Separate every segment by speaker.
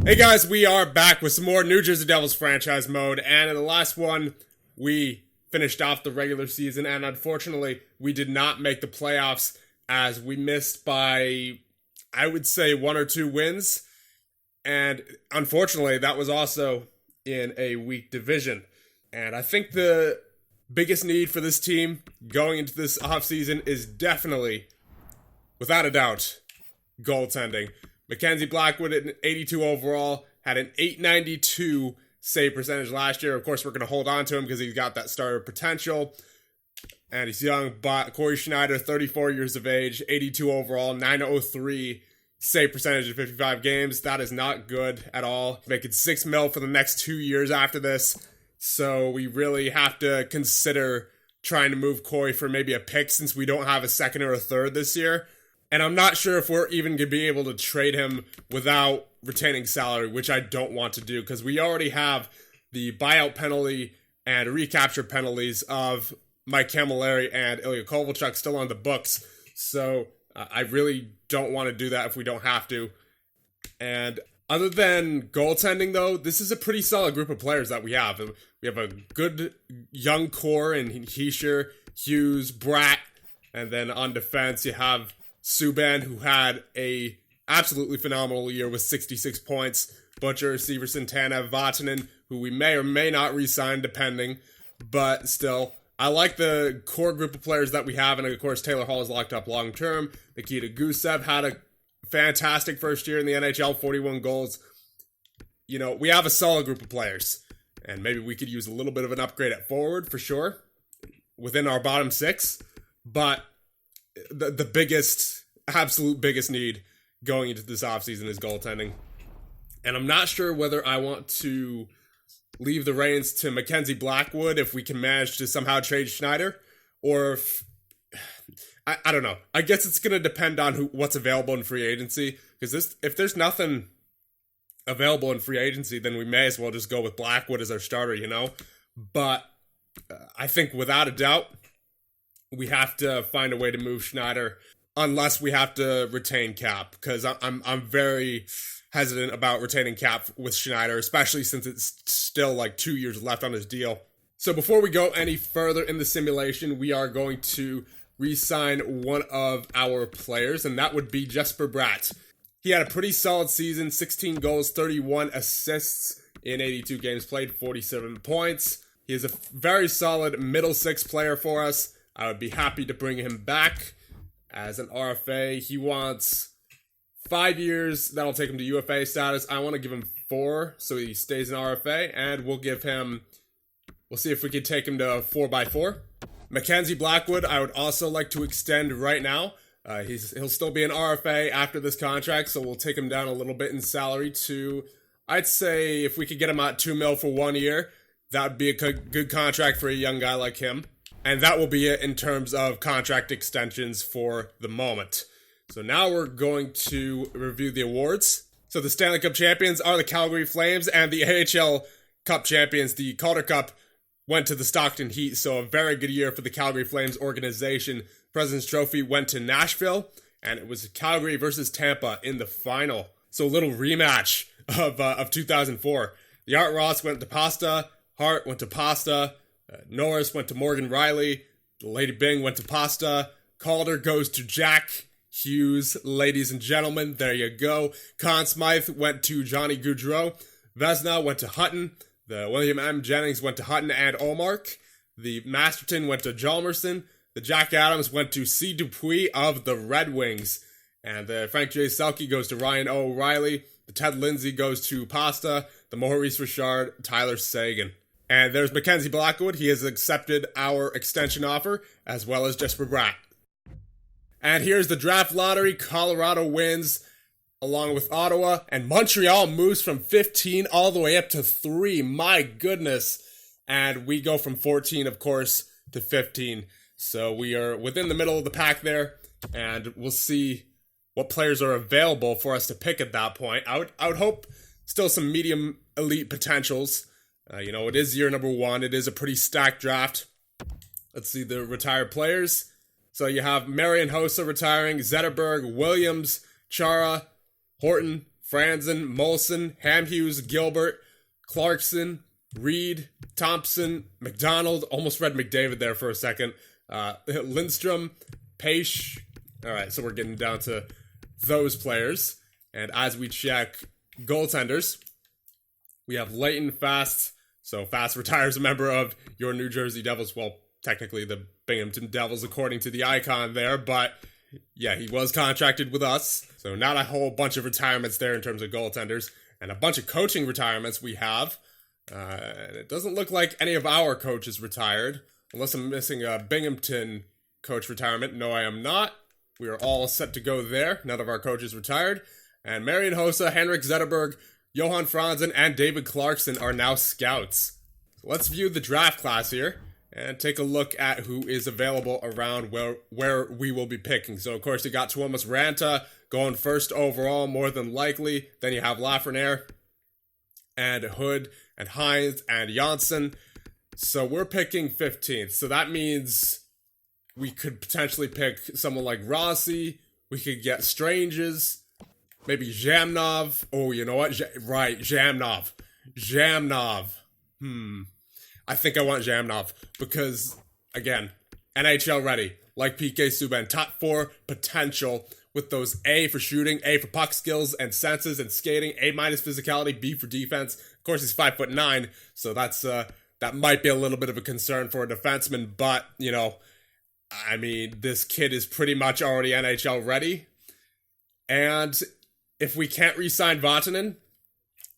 Speaker 1: Hey guys, we are back with some more New Jersey Devils franchise mode, and in the last one, we finished off the regular season, and unfortunately, we did not make the playoffs as we missed by, I would say, 1 or 2 wins, and unfortunately, that was also in a weak division. And I think the biggest need for this team going into this offseason is definitely, without a doubt, goaltending. Mackenzie Blackwood at an 82 overall, had an 892 save percentage last year. Of course, we're going to hold on to him because he's got that starter potential. And he's young, but Corey Schneider, 34 years of age, 82 overall, 903 save percentage in 55 games. That is not good at all. Making $6 million for the next 2 years after this. So we really have to consider trying to move Corey for maybe a pick since we don't have a second or a third this year. And I'm not sure if we're even going to be able to trade him without retaining salary, which I don't want to do because we already have the buyout penalty and recapture penalties of Mike Camilleri and Ilya Kovalchuk still on the books. So I really don't want to do that if we don't have to. And other than goaltending, though, this is a pretty solid group of players that we have. We have a good young core in Heischer, Hughes, Bratt, and then on defense you have Subban, who had a absolutely phenomenal year with 66 points. Butcher, Severson, Tanev, Vatanen, who we may or may not re-sign depending. But still, I like the core group of players that we have. And of course, Taylor Hall is locked up long term. Nikita Gusev had a fantastic first year in the NHL, 41 goals. You know, we have a solid group of players. And maybe we could use a little bit of an upgrade at forward for sure. Within our bottom 6. But the biggest, absolute biggest need going into this offseason is goaltending. And I'm not sure whether I want to leave the reins to Mackenzie Blackwood if we can manage to somehow trade Schneider, or if, I don't know. I guess it's going to depend on what's available in free agency, because if there's nothing available in free agency, then we may as well just go with Blackwood as our starter, you know? But I think without a doubt, we have to find a way to move Schneider unless we have to retain cap, because I'm very hesitant about retaining cap with Schneider, especially since it's still like 2 years left on his deal. So before we go any further in the simulation, we are going to re-sign one of our players, and that would be Jesper Bratt. He had a pretty solid season, 16 goals, 31 assists in 82 games played, 47 points. He is a very solid middle 6 player for us. I would be happy to bring him back as an RFA. He wants 5 years. That'll take him to UFA status. I want to give him 4 so he stays an RFA, and we'll see if we can take him to 4x4. Mackenzie Blackwood, I would also like to extend right now. He'll still be an RFA after this contract, so we'll take him down a little bit in salary to, I'd say if we could get him at $2 million for 1 year, that would be a good contract for a young guy like him. And that will be it in terms of contract extensions for the moment. So now we're going to review the awards. So the Stanley Cup champions are the Calgary Flames, and the AHL Cup champions, the Calder Cup, went to the Stockton Heat. So a very good year for the Calgary Flames organization. President's Trophy went to Nashville, and it was Calgary versus Tampa in the final. So a little rematch of 2004. The Art Ross went to Pasta, Hart went to Pasta, Norris went to Morgan Riley, Lady Bing went to Pasta, Calder goes to Jack Hughes, ladies and gentlemen, there you go. Conn Smythe went to Johnny Gaudreau, Vesna went to Hutton, the William M. Jennings went to Hutton and Olmark, the Masterton went to Hjalmarsson, the Jack Adams went to C. Dupuis of the Red Wings, and the Frank J. Selke goes to Ryan O'Reilly, the Ted Lindsay goes to Pasta, the Maurice Richard, Tyler Sagan. And there's Mackenzie Blackwood. He has accepted our extension offer, as well as Jesper Bratt. And here's the draft lottery. Colorado wins, along with Ottawa. And Montreal moves from 15 all the way up to 3. My goodness. And we go from 14, of course, to 15. So we are within the middle of the pack there. And we'll see what players are available for us to pick at that point. I would hope still some medium elite potentials. It is year number 1. It is a pretty stacked draft. Let's see the retired players. So you have Marian Hossa retiring, Zetterberg, Williams, Chara, Horton, Franzen, Molson, Hamhughes, Gilbert, Clarkson, Reed, Thompson, McDonald, almost read McDavid there for a second, Lindstrom, Pache. All right, so we're getting down to those players. And as we check goaltenders, we have Leighton Fast. So Fast retires a member of your New Jersey Devils. Well, technically the Binghamton Devils according to the icon there, but yeah, he was contracted with us. So not a whole bunch of retirements there in terms of goaltenders. And a bunch of coaching retirements we have. And it doesn't look like any of our coaches retired. Unless I'm missing a Binghamton coach retirement. No, I am not. We are all set to go there. None of our coaches retired. And Marian Hossa, Henrik Zetterberg, Johan Franzen, and David Clarkson are now scouts. So let's view the draft class here and take a look at who is available around where we will be picking. So, of course, you got Tuomas Ranta going first overall, more than likely. Then you have Lafreniere and Hood and Hines and Janssen. So we're picking 15th. So that means we could potentially pick someone like Rossi. We could get Stranges. Maybe Zhamnov. Oh, you know what? Zhamnov. I think I want Zhamnov because, again, NHL ready. Like PK Subban. Top 4 potential with those A for shooting, A for puck skills and senses and skating, A- physicality, B for defense. Of course, he's 5'9", so that's that might be a little bit of a concern for a defenseman, but, you know, I mean, this kid is pretty much already NHL ready. And if we can't re-sign Vatanen,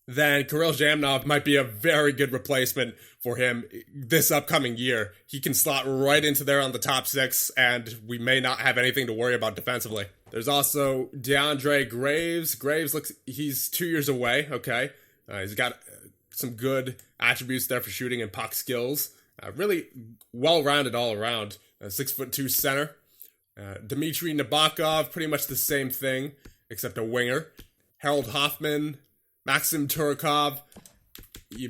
Speaker 1: then Kirill Zhamnov might be a very good replacement for him this upcoming year. He can slot right into there on the top 6, and we may not have anything to worry about defensively. There's also DeAndre Graves. Graves looks, he's 2 years away, okay. He's got some good attributes there for shooting and puck skills. Really well-rounded all around. 6'2" center. Dmitry Nabokov, pretty much the same thing, except a winger. Harold Hoffman, Maxim Turkov.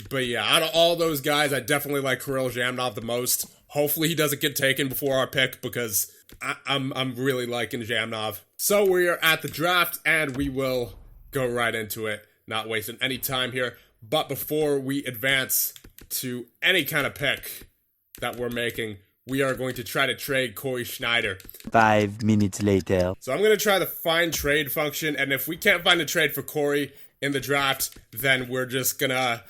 Speaker 1: But yeah, out of all those guys, I definitely like Kirill Zhamnov the most. Hopefully he doesn't get taken before our pick because I'm really liking Zhamnov. So we are at the draft and we will go right into it. Not wasting any time here. But before we advance to any kind of pick that we're making, we are going to try to trade Corey Schneider.
Speaker 2: 5 minutes later.
Speaker 1: So I'm going to try the find trade function, and if we can't find a trade for Corey in the draft, then we're just going to,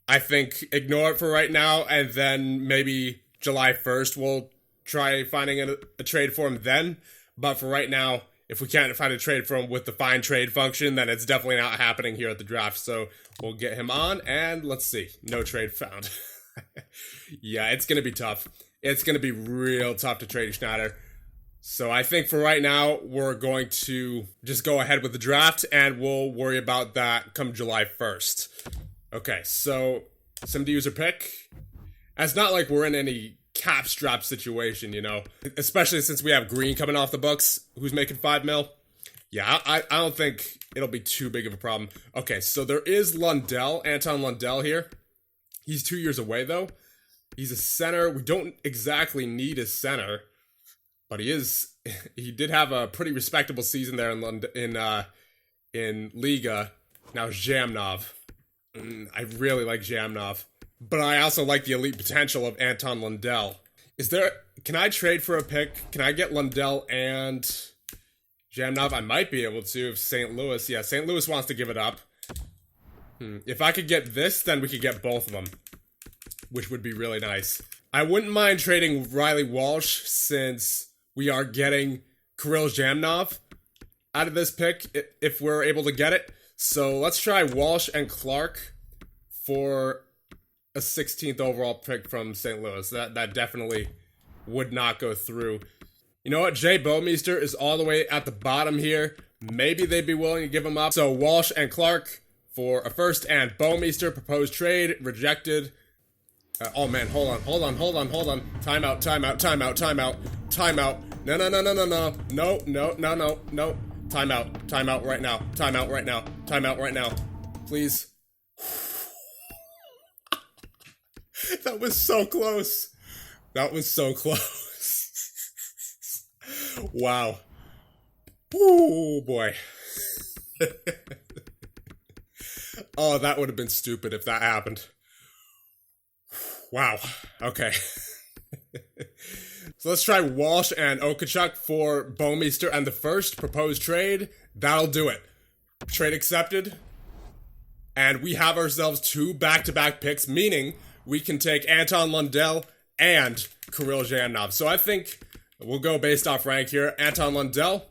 Speaker 1: I think, ignore it for right now, and then maybe July 1st we'll try finding a trade for him then. But for right now, if we can't find a trade for him with the find trade function, then it's definitely not happening here at the draft. So we'll get him on, and let's see. No trade found. Yeah, it's going to be tough. It's going to be real tough to trade Schneider. So I think for right now, we're going to just go ahead with the draft, and we'll worry about that come July 1st. Okay, so some to user pick. And it's not like we're in any cap strap situation, you know, especially since we have Green coming off the books, who's making $5 million. Yeah, I don't think it'll be too big of a problem. Okay, so there is Lundell, Anton Lundell here. He's 2 years away, though. He's a center. We don't exactly need a center, but he did have a pretty respectable season there in Liga. Now Zhamnov. I really like Zhamnov, but I also like the elite potential of Anton Lundell. Can I trade for a pick? Can I get Lundell and Zhamnov? I might be able to if St. Louis wants to give it up. If I could get this, then we could get both of them, which would be really nice. I wouldn't mind trading Riley Walsh since we are getting Kirill Zhamnov out of this pick if we're able to get it. So let's try Walsh and Clark for a 16th overall pick from St. Louis. That definitely would not go through. You know what? Jay Bouwmeester is all the way at the bottom here. Maybe they'd be willing to give him up. So Walsh and Clark for a first and Bouwmeester. Proposed trade rejected. Oh man, hold on. Timeout. No. Timeout right now. Please. That was so close. Wow. Ooh, boy. Oh, that would have been stupid if that happened. Wow. Okay. So let's try Walsh and Okachuk for Bouwmeester and the first proposed trade. That'll do it. Trade accepted. And we have ourselves 2 back-to-back picks, meaning we can take Anton Lundell and Kirill Zhamnov. So I think we'll go based off rank here. Anton Lundell,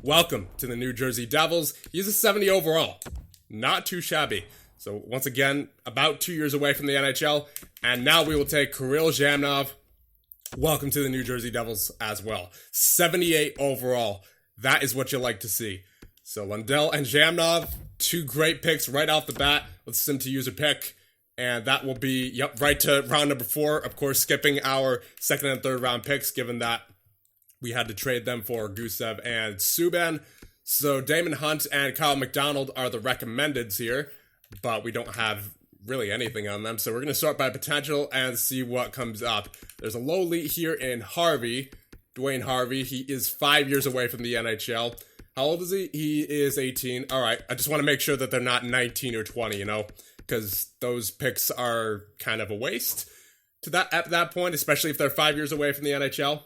Speaker 1: welcome to the New Jersey Devils. He's a 70 overall. Not too shabby. So once again, about 2 years away from the NHL. And now we will take Kirill Zhamnov. Welcome to the New Jersey Devils as well. 78 overall. That is what you like to see. So Lundell and Zhamnov, 2 great picks right off the bat. Let's sim to user pick. And that will be, right to round number 4. Of course, skipping our second and third round picks, given that we had to trade them for Gusev and Subban. So Damon Hunt and Kyle McDonald are the recommendeds here, but we don't have really anything on them. So we're going to start by potential and see what comes up. There's a low lead here in Harvey, Dwayne Harvey. He is 5 years away from the NHL. How old is he? He is 18. All right. I just want to make sure that they're not 19 or 20, because those picks are kind of a waste at that point, especially if they're 5 years away from the NHL.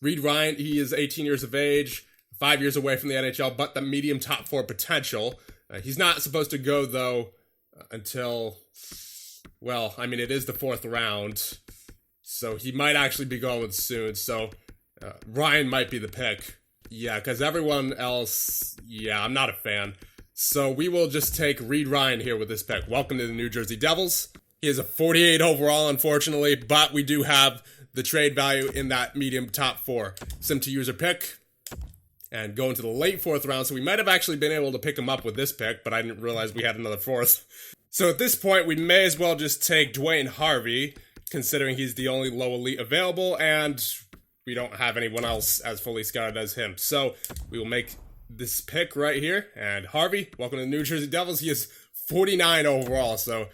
Speaker 1: Reed Ryan, he is 18 years of age, 5 years away from the NHL, but the medium top 4 potential. He's not supposed to go, though, until, it is the 4th round, so he might actually be going soon. So Ryan might be the pick. Yeah, because everyone else, I'm not a fan. So we will just take Reed Ryan here with this pick. Welcome to the New Jersey Devils. He is a 48 overall, unfortunately, but we do have the trade value in that medium top 4. Sim to user pick. And go into the late 4th round, so we might have actually been able to pick him up with this pick, but I didn't realize we had another 4th. So at this point, we may as well just take Dwayne Harvey, considering he's the only low elite available, and we don't have anyone else as fully scouted as him. So we will make this pick right here, and Harvey, welcome to the New Jersey Devils. He is 49 overall, so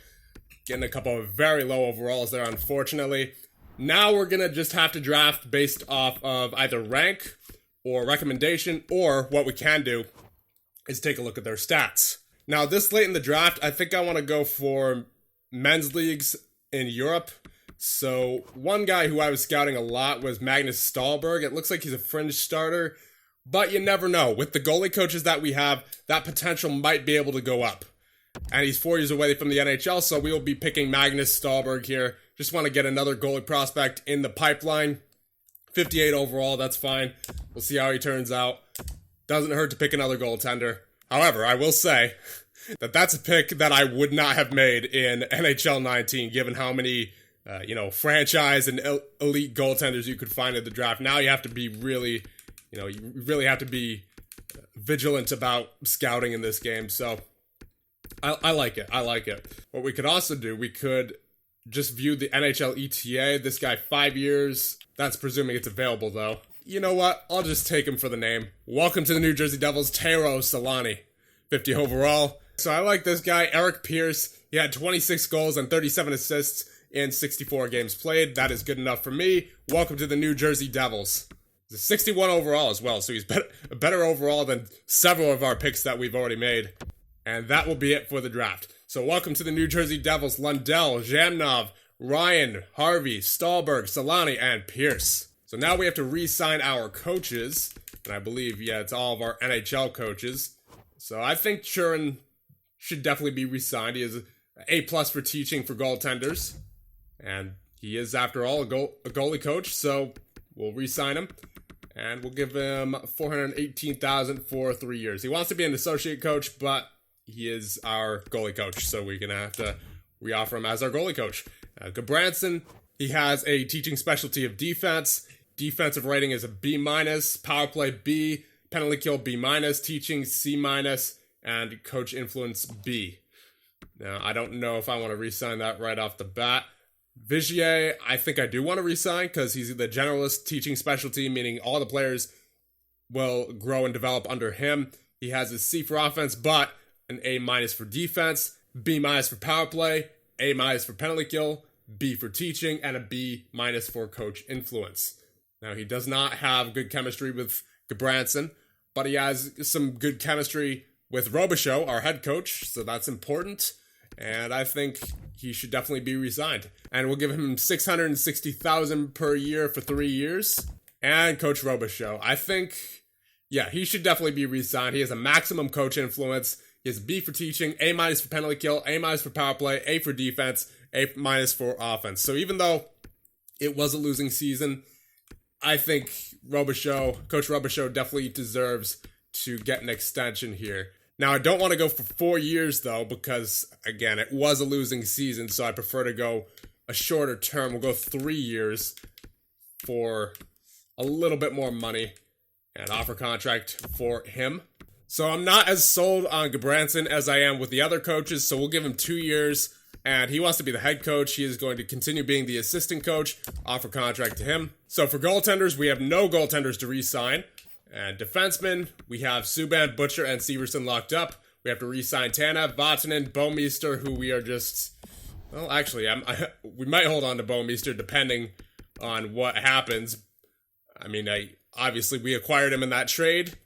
Speaker 1: getting a couple of very low overalls there, unfortunately. Now we're going to just have to draft based off of either rank or recommendation, or what we can do is take a look at their stats. Now, this late in the draft, I think I want to go for men's leagues in Europe. So, one guy who I was scouting a lot was Magnus Stahlberg. It looks like he's a fringe starter, but you never know. With the goalie coaches that we have, that potential might be able to go up. And he's 4 years away from the NHL, so we will be picking Magnus Stahlberg here. Just want to get another goalie prospect in the pipeline. 58 overall, that's fine. We'll see how he turns out. Doesn't hurt to pick another goaltender. However, I will say that that's a pick that I would not have made in NHL 19, given how many, franchise and elite goaltenders you could find in the draft. Now you have to be really, you really have to be vigilant about scouting in this game. So I like it. I like it. What we could also do, we could just view the NHL ETA. This guy, 5 years. That's presuming it's available, though. You know what? I'll just take him for the name. Welcome to the New Jersey Devils, Teuvo Solani. 50 overall. So I like this guy, Eric Pierce. He had 26 goals and 37 assists in 64 games played. That is good enough for me. Welcome to the New Jersey Devils. He's a 61 overall as well, so he's better overall than several of our picks that we've already made. And that will be it for the draft. So welcome to the New Jersey Devils, Lundell, Zhamnov, Ryan, Harvey, Stahlberg, Solani, and Pierce. So now we have to re-sign our coaches. And I believe, it's all of our NHL coaches. So I think Churin should definitely be re-signed. He is an A+ for teaching for goaltenders. And he is, after all, a goalie coach. So we'll re-sign him. And we'll give him $418,000 for 3 years. He wants to be an associate coach, but he is our goalie coach. So we're going to have to re-offer him as our goalie coach. Gabranson, he has a teaching specialty of defense. Defensive rating is a B-, power play B, penalty kill B-, teaching C-, and coach influence B. Now, I don't know if I want to re-sign that right off the bat. Vigier, I think I do want to re-sign because he's the generalist teaching specialty, meaning all the players will grow and develop under him. He has a C for offense, but an A- for defense, B- for power play, A- for penalty kill, B for teaching, and a B- for coach influence. Now, he does not have good chemistry with Gabranson, but he has some good chemistry with Robichaux, our head coach, so that's important. And I think he should definitely be re-signed. And we'll give him $660,000 per year for 3 years. And Coach Robichaux, I think, yeah, he should definitely be re-signed. He has a maximum coach influence. He has B for teaching, A- for penalty kill, A- for power play, A for defense, A- for offense. So even though it was a losing season, I think Coach Robichaux definitely deserves to get an extension here. Now, I don't want to go for 4 years, though, because, again, it was a losing season, so I prefer to go a shorter term. We'll go 3 years for a little bit more money and offer contract for him. So I'm not as sold on Gudbranson as I am with the other coaches, so we'll give him 2 years, and he wants to be the head coach. He is going to continue being the assistant coach, offer contract to him. So for goaltenders, we have no goaltenders to re-sign. And defensemen, we have Subban, Butcher, and Severson locked up. We have to re-sign Tanev, Vatanen, Bouwmeester, who we are just... Well, actually, we might hold on to Bouwmeester depending on what happens. I mean, obviously, we acquired him in that trade.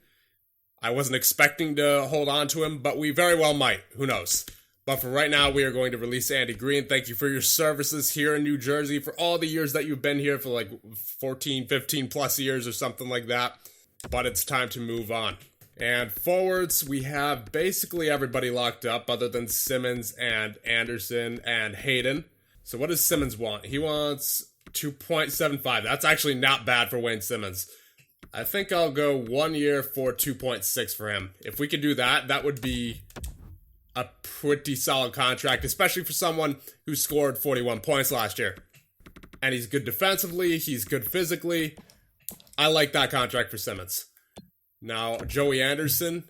Speaker 1: I wasn't expecting to hold on to him, but we very well might. Who knows? But for right now, we are going to release Andy Green. Thank you for your services here in New Jersey, for all the years that you've been here, for like 14, 15 plus years or something like that. But it's time to move on. And forwards, we have basically everybody locked up other than Simmons and Anderson and Hayden. So what does Simmons want? He wants 2.75. That's actually not bad for Wayne Simmons. I think I'll go 1 year for 2.6 for him. If we could do that, that would be a pretty solid contract, especially for someone who scored 41 points last year. And he's good defensively, he's good physically. I like that contract for Simmons. Now, Joey Anderson,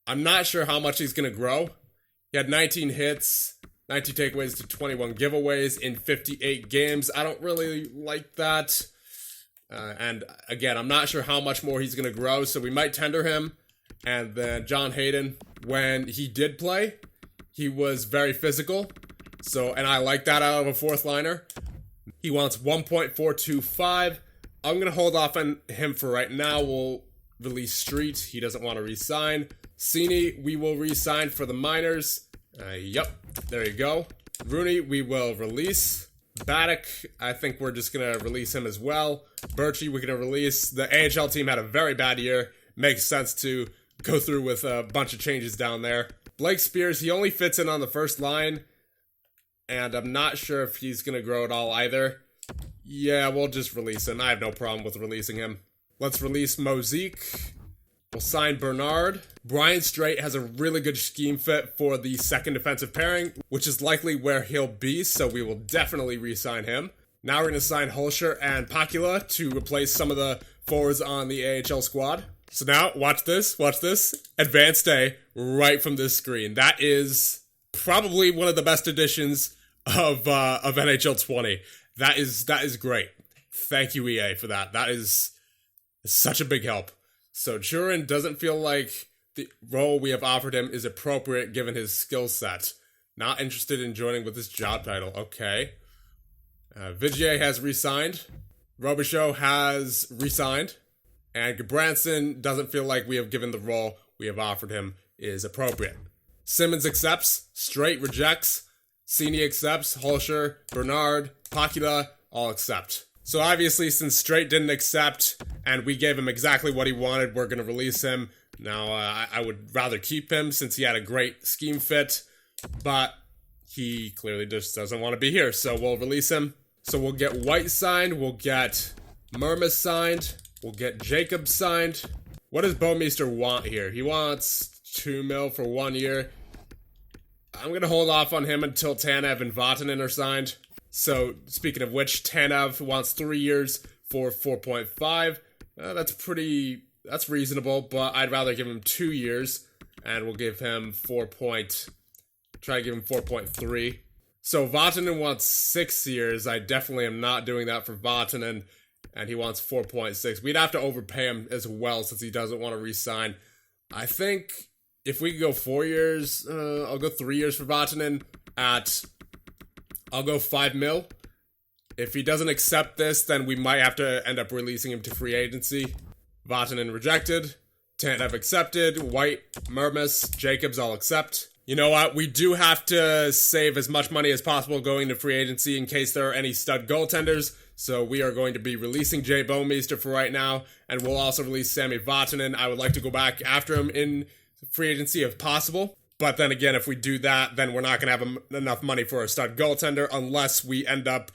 Speaker 1: I'm not sure how much he's going to grow. He had 19 hits, 19 takeaways to 21 giveaways in 58 games. I don't really like that. And again, I'm not sure how much more he's going to grow, so we might tender him. And then John Hayden, when he did play, he was very physical. And I like that out of a fourth liner. He wants 1.425. I'm going to hold off on him for right now. We'll release Street. He doesn't want to re-sign. Cini, we will re-sign for the minors. Yep, there you go. Rooney, we will release. Baddock, I think we're just going to release him as well. Birchie, we're going to release. The AHL team had a very bad year. Makes sense to go through with a bunch of changes down there. Blake Spears, he only fits in on the first line. And I'm not sure if he's going to grow at all either. Yeah, we'll just release him. I have no problem with releasing him. Let's release Mozik. We'll sign Bernard. Brian Straight has a really good scheme fit for the second defensive pairing, which is likely where he'll be, so we will definitely re-sign him. Now we're going to sign Holscher and Pakula to replace some of the forwards on the AHL squad. So now, watch this. Advanced day right from this screen. That is probably one of the best additions of NHL 20. That is great. Thank you, EA, for that. That is such a big help. So Churin doesn't feel like the role we have offered him is appropriate given his skill set. Not interested in joining with this job title. Okay. Vigier has re-signed. Robichaux has re-signed. And Gudbranson doesn't feel like we have given the role we have offered him is appropriate. Simmons accepts. Straight rejects. Cini accepts. Holscher, Bernard, Pakula, all accept. So obviously, since Straight didn't accept, and we gave him exactly what he wanted, we're going to release him. Now, I would rather keep him since he had a great scheme fit, but he clearly just doesn't want to be here, so we'll release him. So we'll get White signed, we'll get Murmas signed, we'll get Jacobs signed. What does Bouwmeester want here? He wants $2 million for 1 year. I'm going to hold off on him until Tanev and Vatanen are signed. So, speaking of which, Tanev wants 3 years for 4.5. That's reasonable, but I'd rather give him 2 years, and we'll give him 4.3. So, Vatanen wants 6 years. I definitely am not doing that for Vatanen, and he wants 4.6. We'd have to overpay him as well since he doesn't want to re-sign. I think if we could go 4 years, I'll go 3 years for Vatanen I'll go $5 million. If he doesn't accept this, then we might have to end up releasing him to free agency. Vatanen rejected. Tanev accepted. White, Mermis, Jacobs all accept. You know what? We do have to save as much money as possible going to free agency in case there are any stud goaltenders. So we are going to be releasing Jay Bouwmeester for right now, and we'll also release Sami Vatanen. I would like to go back after him in free agency if possible. But then again, if we do that, then we're not going to have enough money for a stud goaltender unless we end up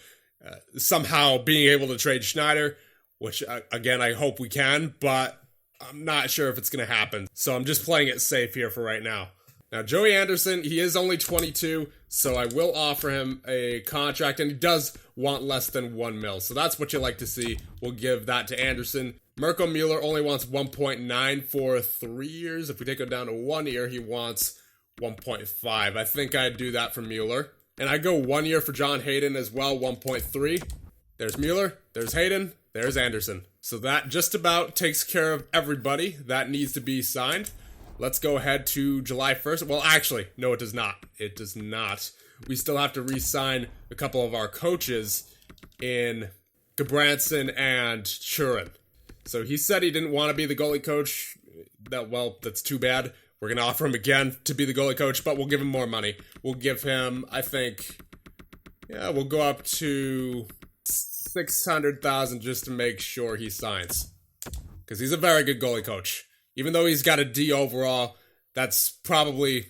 Speaker 1: somehow being able to trade Schneider, which, again, I hope we can, but I'm not sure if it's going to happen. So I'm just playing it safe here for right now. Now, Joey Anderson, he is only 22, so I will offer him a contract, and he does want less than $1 million. So that's what you like to see. We'll give that to Anderson. Mirko Mueller only wants 1.9 for 3 years. If we take it down to 1 year, he wants 1.5. I think I'd do that for Mueller. And I go 1 year for John Hayden as well, 1.3. There's Mueller, there's Hayden, there's Anderson. So that just about takes care of everybody that needs to be signed. Let's go ahead to July 1st. Well, actually, no, it does not. It does not. We still have to re-sign a couple of our coaches in Gabranson and Churin. So he said he didn't want to be the goalie coach. That's too bad. We're going to offer him again to be the goalie coach, but we'll give him more money. We'll give him, I think, we'll go up to $600,000 just to make sure he signs. Because he's a very good goalie coach. Even though he's got a D overall, that's probably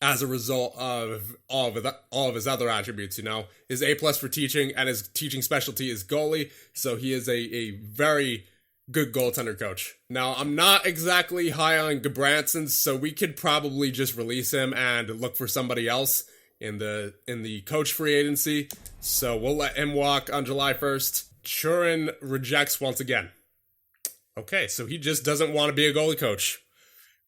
Speaker 1: as a result of all of his other attributes, His A+ for teaching, and his teaching specialty is goalie, so he is a very good goaltender coach. Now, I'm not exactly high on Gabranson, so we could probably just release him and look for somebody else in the coach free agency. So we'll let him walk on July 1st. Churin rejects once again. Okay, so he just doesn't want to be a goalie coach.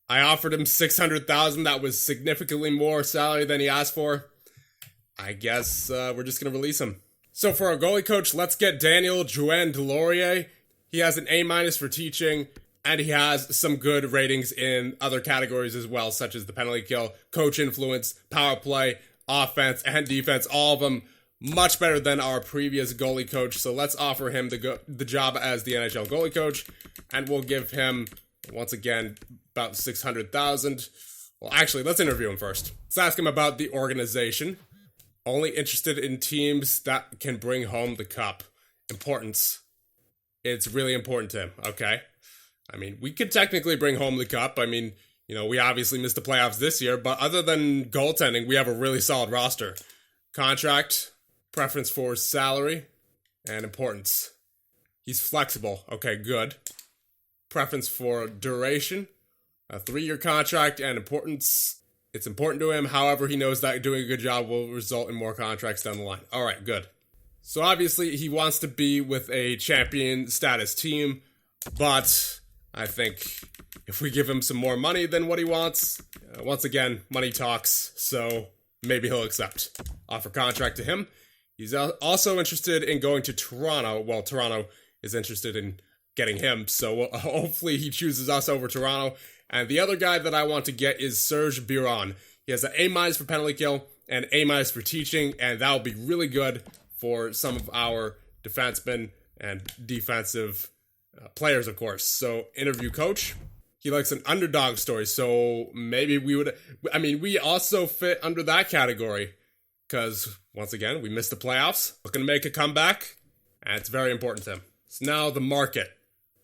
Speaker 1: I offered him $600,000. That was significantly more salary than he asked for. I guess we're just going to release him. So for our goalie coach, let's get Daniel Drouin Delorier. He has an A- for teaching, and he has some good ratings in other categories as well, such as the penalty kill, coach influence, power play, offense, and defense. All of them much better than our previous goalie coach. So let's offer him the job as the NHL goalie coach, and we'll give him, once again, about $600,000. Well, actually, let's interview him first. Let's ask him about the organization. Only interested in teams that can bring home the cup. Importance. It's really important to him, okay? I mean, we could technically bring home the cup. I mean, we obviously missed the playoffs this year, but other than goaltending, we have a really solid roster. Contract, preference for salary, and importance. He's flexible. Okay, good. Preference for duration, a 3-year contract, and importance. It's important to him. However, he knows that doing a good job will result in more contracts down the line. All right, good. So obviously, he wants to be with a champion status team, but I think if we give him some more money than what he wants, once again, money talks, so maybe he'll accept. Offer contract to him. He's also interested in going to Toronto. Well, Toronto is interested in getting him, so hopefully he chooses us over Toronto. And the other guy that I want to get is Serge Biron. He has an A- for penalty kill and A- for teaching, and that will be really good for some of our defensemen and defensive players, of course. So, interview coach. He likes an underdog story, so maybe we also fit under that category. Because, once again, we missed the playoffs. Looking to make a comeback, and it's very important to him. So now, the market.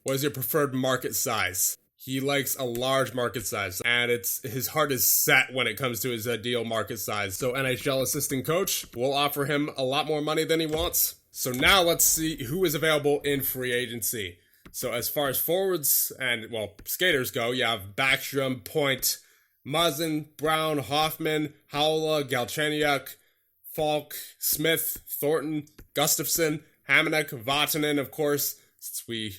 Speaker 1: What is your preferred market size? He likes a large market size, and his heart is set when it comes to his ideal market size. So NHL assistant coach, we'll offer him a lot more money than he wants. So now let's see who is available in free agency. So as far as forwards and, skaters go, you have Backstrom, Point, Muzzin, Brown, Hoffman, Howla, Galchenyuk, Falk, Smith, Thornton, Gustafsson, Hamonic, Vatanen, of course, since we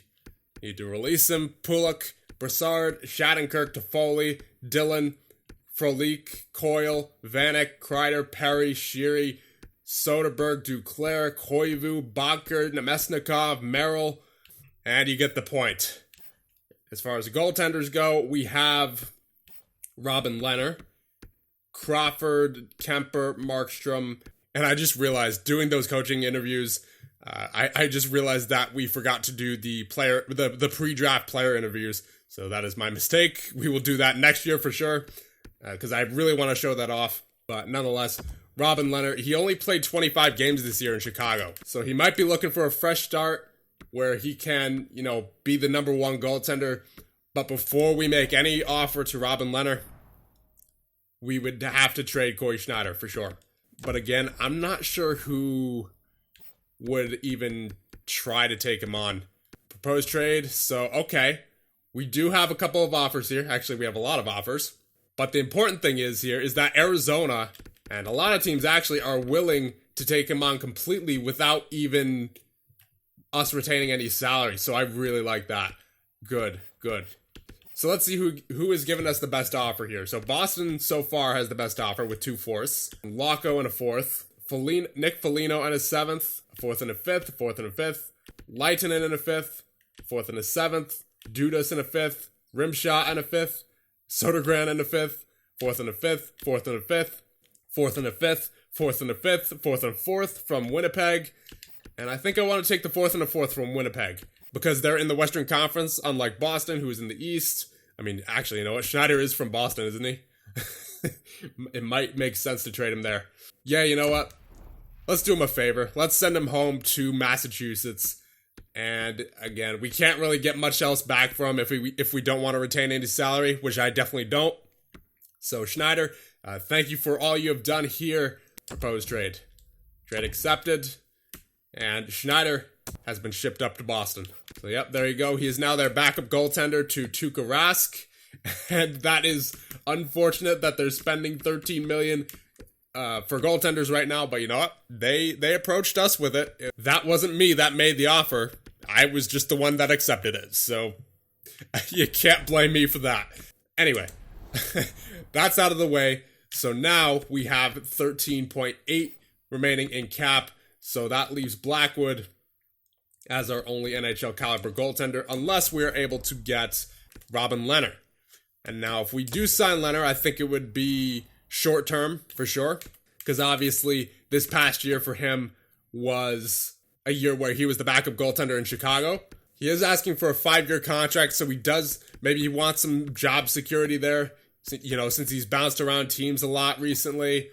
Speaker 1: need to release him, Pulock, Brassard, Shattenkirk, Toffoli, Dillon, Frolik, Coyle, Vanek, Kreider, Perry, Sheary, Soderberg, Duclair, Koivu, Bakker, Nemesnikov, Merrill, and you get the point. As far as the goaltenders go, we have Robin Lehner, Crawford, Kemper, Markstrom, and I just realized doing those coaching interviews, I just realized that we forgot to do the pre-draft player interviews. So that is my mistake. We will do that next year for sure, because I really want to show that off. But nonetheless, Robin Lehner, he only played 25 games this year in Chicago. So he might be looking for a fresh start where he can, be the number one goaltender. But before we make any offer to Robin Lehner, we would have to trade Corey Schneider for sure. But again, I'm not sure who would even try to take him on. Proposed trade, so okay. We do have a couple of offers here. Actually, we have a lot of offers. But the important thing is that Arizona, and a lot of teams actually, are willing to take him on completely without even us retaining any salary. So I really like that. Good. So let's see who is giving us the best offer here. So Boston so far has the best offer with 2 fourths. Locko and a fourth. Nick Foligno and a seventh. A fourth and a fifth. A fourth and a fifth. Leitinen and a fifth. Fourth and a seventh. Dudas and a fifth. Rimshot and a fifth. Sodergran and a fifth. Fourth and a fifth. Fourth and a fifth. Fourth and a fifth. Fourth and a fifth. Fourth and a fourth from Winnipeg. And I think I want to take the fourth and a fourth from Winnipeg, because they're in the Western Conference, unlike Boston, who's in the East. I mean, actually, you know what? Schneider is from Boston, isn't he? It might make sense to trade him there. Yeah, you know what? Let's do him a favor. Let's send him home to Massachusetts. And again, we can't really get much else back from him if we don't want to retain any salary, which I definitely don't. So Schneider, thank you for all you have done here. Proposed trade. Trade accepted. And Schneider has been shipped up to Boston. So yep, there you go. He is now their backup goaltender to Tuukka Rask. And that is unfortunate that they're spending $13 million for goaltenders right now. But you know what? They approached us with it. That wasn't me that made the offer. I was just the one that accepted it. So you can't blame me for that. Anyway, that's out of the way. So now we have 13.8 remaining in cap. So that leaves Blackwood as our only NHL caliber goaltender, unless we are able to get Robin Lehner. And now if we do sign Lehner, I think it would be short term for sure, because obviously this past year for him was a year where he was the backup goaltender in Chicago. He is asking for a 5-year contract, so maybe he wants some job security there, since he's bounced around teams a lot recently.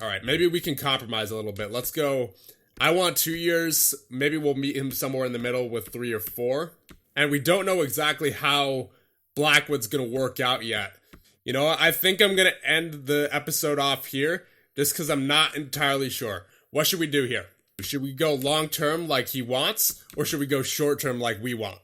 Speaker 1: All right, maybe we can compromise a little bit. Let's go. I want 2 years. Maybe we'll meet him somewhere in the middle with 3 or 4. And we don't know exactly how Blackwood's going to work out yet. I think I'm going to end the episode off here just because I'm not entirely sure. What should we do here? Should we go long-term like he wants, or should we go short-term like we want?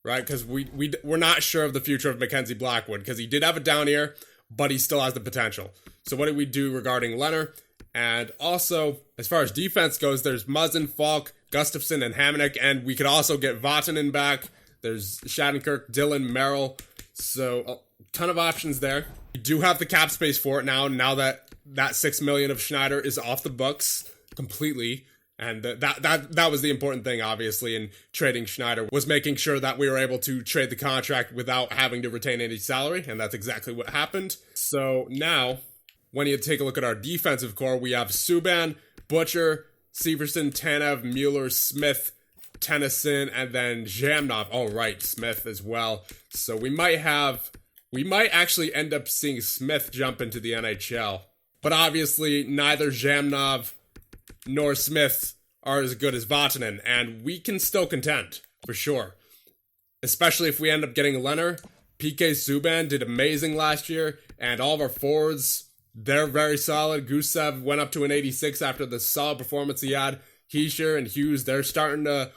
Speaker 1: Right? Because we're not sure of the future of Mackenzie Blackwood, because he did have a down year, but he still has the potential. So what do we do regarding Lehner? And also, as far as defense goes, there's Muzzin, Falk, Gustafsson, and Hamonic, and we could also get Vatanen back. There's Shattenkirk, Dillon, Merrill. So a ton of options there. We do have the cap space for it now that $6 million of Schneider is off the books completely. And that was the important thing, obviously, in trading Schneider, was making sure that we were able to trade the contract without having to retain any salary, and that's exactly what happened. So now, when you take a look at our defensive core, we have Subban, Butcher, Severson, Tanev, Mueller, Smith, Tennyson, and then Zhamnov. Oh, right, Smith as well. So we might actually end up seeing Smith jump into the NHL. But obviously, neither Zhamnov nor Smith are as good as Vatanen, and we can still contend, for sure. Especially if we end up getting Lehner. PK Subban did amazing last year, and all of our forwards, they're very solid. Gusev went up to an 86 after the solid performance he had. Heischer and Hughes, they're starting to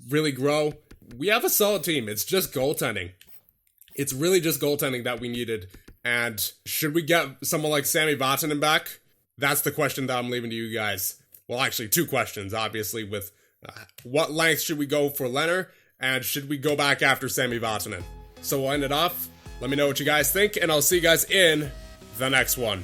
Speaker 1: really grow. We have a solid team. It's just goaltending. It's really just goaltending that we needed. And should we get someone like Sammy Vatanen back? That's the question that I'm leaving to you guys. Well, actually, 2 questions, obviously, with what length should we go for Lehner, and should we go back after Sammy Vatanen? So we'll end it off. Let me know what you guys think, and I'll see you guys in the next one.